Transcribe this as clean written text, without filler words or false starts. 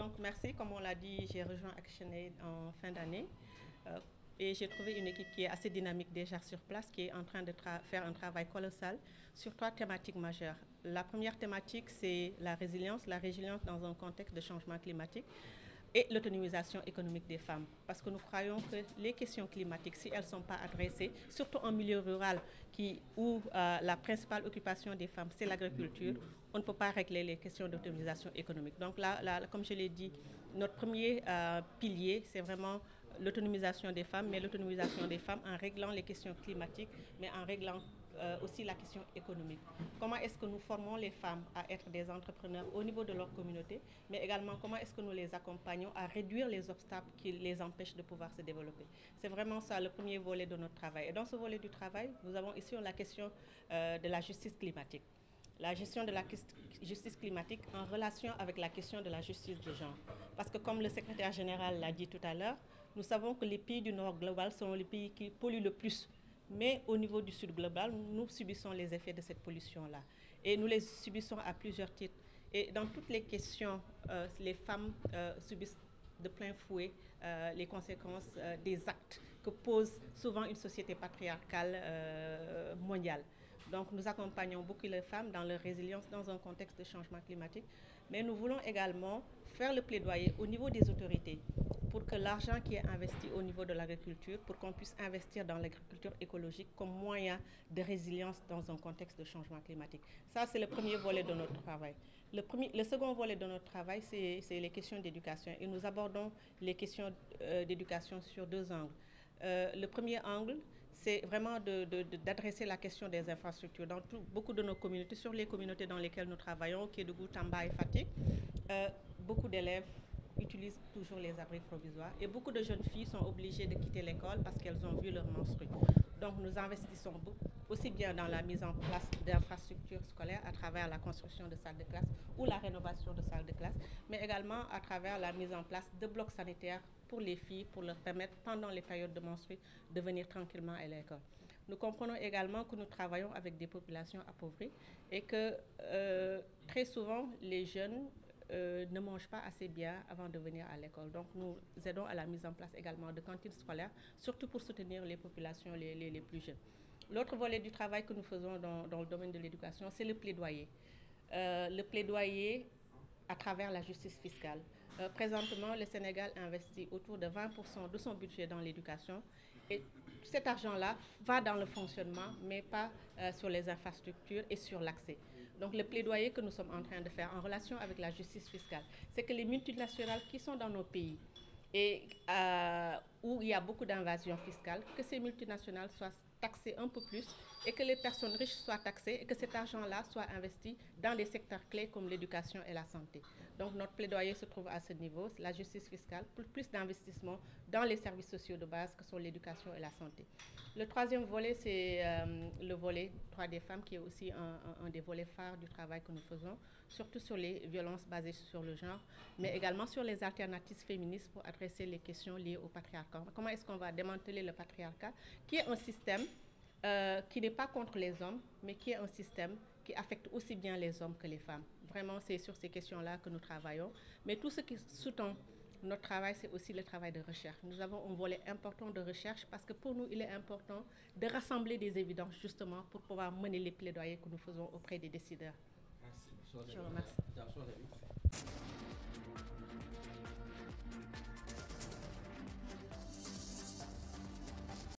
Donc merci, comme on l'a dit, j'ai rejoint ActionAid en fin d'année et j'ai trouvé une équipe qui est assez dynamique déjà sur place, qui est en train de faire un travail colossal sur 3 thématiques majeures. La première thématique, c'est la résilience dans un contexte de changement climatique, et l'autonomisation économique des femmes. Parce que nous croyons que les questions climatiques, si elles ne sont pas adressées, surtout en milieu rural, où la principale occupation des femmes, c'est l'agriculture, on ne peut pas régler les questions d'autonomisation économique. Donc là, comme je l'ai dit, notre premier pilier, c'est vraiment l'autonomisation des femmes, mais l'autonomisation des femmes en réglant les questions climatiques, mais en réglant aussi la question économique. Comment est-ce que nous formons les femmes à être des entrepreneurs au niveau de leur communauté, mais également comment est-ce que nous les accompagnons à réduire les obstacles qui les empêchent de pouvoir se développer. C'est vraiment ça le premier volet de notre travail. Et dans ce volet du travail, nous avons ici la question de la justice climatique. La gestion de la justice climatique en relation avec la question de la justice de genre. Parce que comme le secrétaire général l'a dit tout à l'heure, nous savons que les pays du Nord global sont les pays qui polluent le plus. Mais au niveau du Sud global, nous subissons les effets de cette pollution-là. Et nous les subissons à plusieurs titres. Et dans toutes les questions, les femmes subissent de plein fouet les conséquences des actes que pose souvent une société patriarcale mondiale. Donc nous accompagnons beaucoup les femmes dans leur résilience dans un contexte de changement climatique, mais nous voulons également faire le plaidoyer au niveau des autorités pour que l'argent qui est investi au niveau de l'agriculture, pour qu'on puisse investir dans l'agriculture écologique comme moyen de résilience dans un contexte de changement climatique. Ça, c'est le premier volet de notre travail. Le second volet de notre travail, c'est les questions d'éducation. Et nous abordons les questions d'éducation sur 2 angles. Le premier angle, c'est vraiment d'adresser la question des infrastructures. Dans beaucoup de nos communautés, sur les communautés dans lesquelles nous travaillons, Kédougou, Tamba et Fatick, beaucoup d'élèves utilisent toujours les abris provisoires et beaucoup de jeunes filles sont obligées de quitter l'école parce qu'elles ont vu leur menstrues. Donc nous investissons aussi bien dans la mise en place d'infrastructures scolaires à travers la construction de salles de classe ou la rénovation de salles de classe, mais également à travers la mise en place de blocs sanitaires pour les filles, pour leur permettre, pendant les périodes de menstrues, de venir tranquillement à l'école. Nous comprenons également que nous travaillons avec des populations appauvries et que très souvent, les jeunes ne mangent pas assez bien avant de venir à l'école. Donc nous aidons à la mise en place également de cantines scolaires, surtout pour soutenir les populations les plus jeunes. L'autre volet du travail que nous faisons dans le domaine de l'éducation, c'est le plaidoyer. Le plaidoyer à travers la justice fiscale. Présentement, le Sénégal investit autour de 20% de son budget dans l'éducation et cet argent-là va dans le fonctionnement, mais pas sur les infrastructures et sur l'accès. Donc le plaidoyer que nous sommes en train de faire en relation avec la justice fiscale, c'est que les multinationales qui sont dans nos pays et où il y a beaucoup d'invasion fiscale, que ces multinationales soient taxées un peu plus et que les personnes riches soient taxées et que cet argent-là soit investi dans des secteurs clés comme l'éducation et la santé. Donc notre plaidoyer se trouve à ce niveau, la justice fiscale, pour plus d'investissement dans les services sociaux de base que sont l'éducation et la santé. Le troisième volet, c'est le volet droits des femmes qui est aussi un des volets phares du travail que nous faisons, surtout sur les violences basées sur le genre, mais également sur les alternatives féministes pour adresser les questions liées au patriarcat. Comment est-ce qu'on va démanteler le patriarcat, qui est un système qui n'est pas contre les hommes, mais qui est un système qui affecte aussi bien les hommes que les femmes. Vraiment, c'est sur ces questions-là que nous travaillons. Mais tout ce qui sous-tend notre travail, c'est aussi le travail de recherche. Nous avons un volet important de recherche parce que pour nous, il est important de rassembler des évidences justement pour pouvoir mener les plaidoyers que nous faisons auprès des décideurs. Merci. Je vous remercie.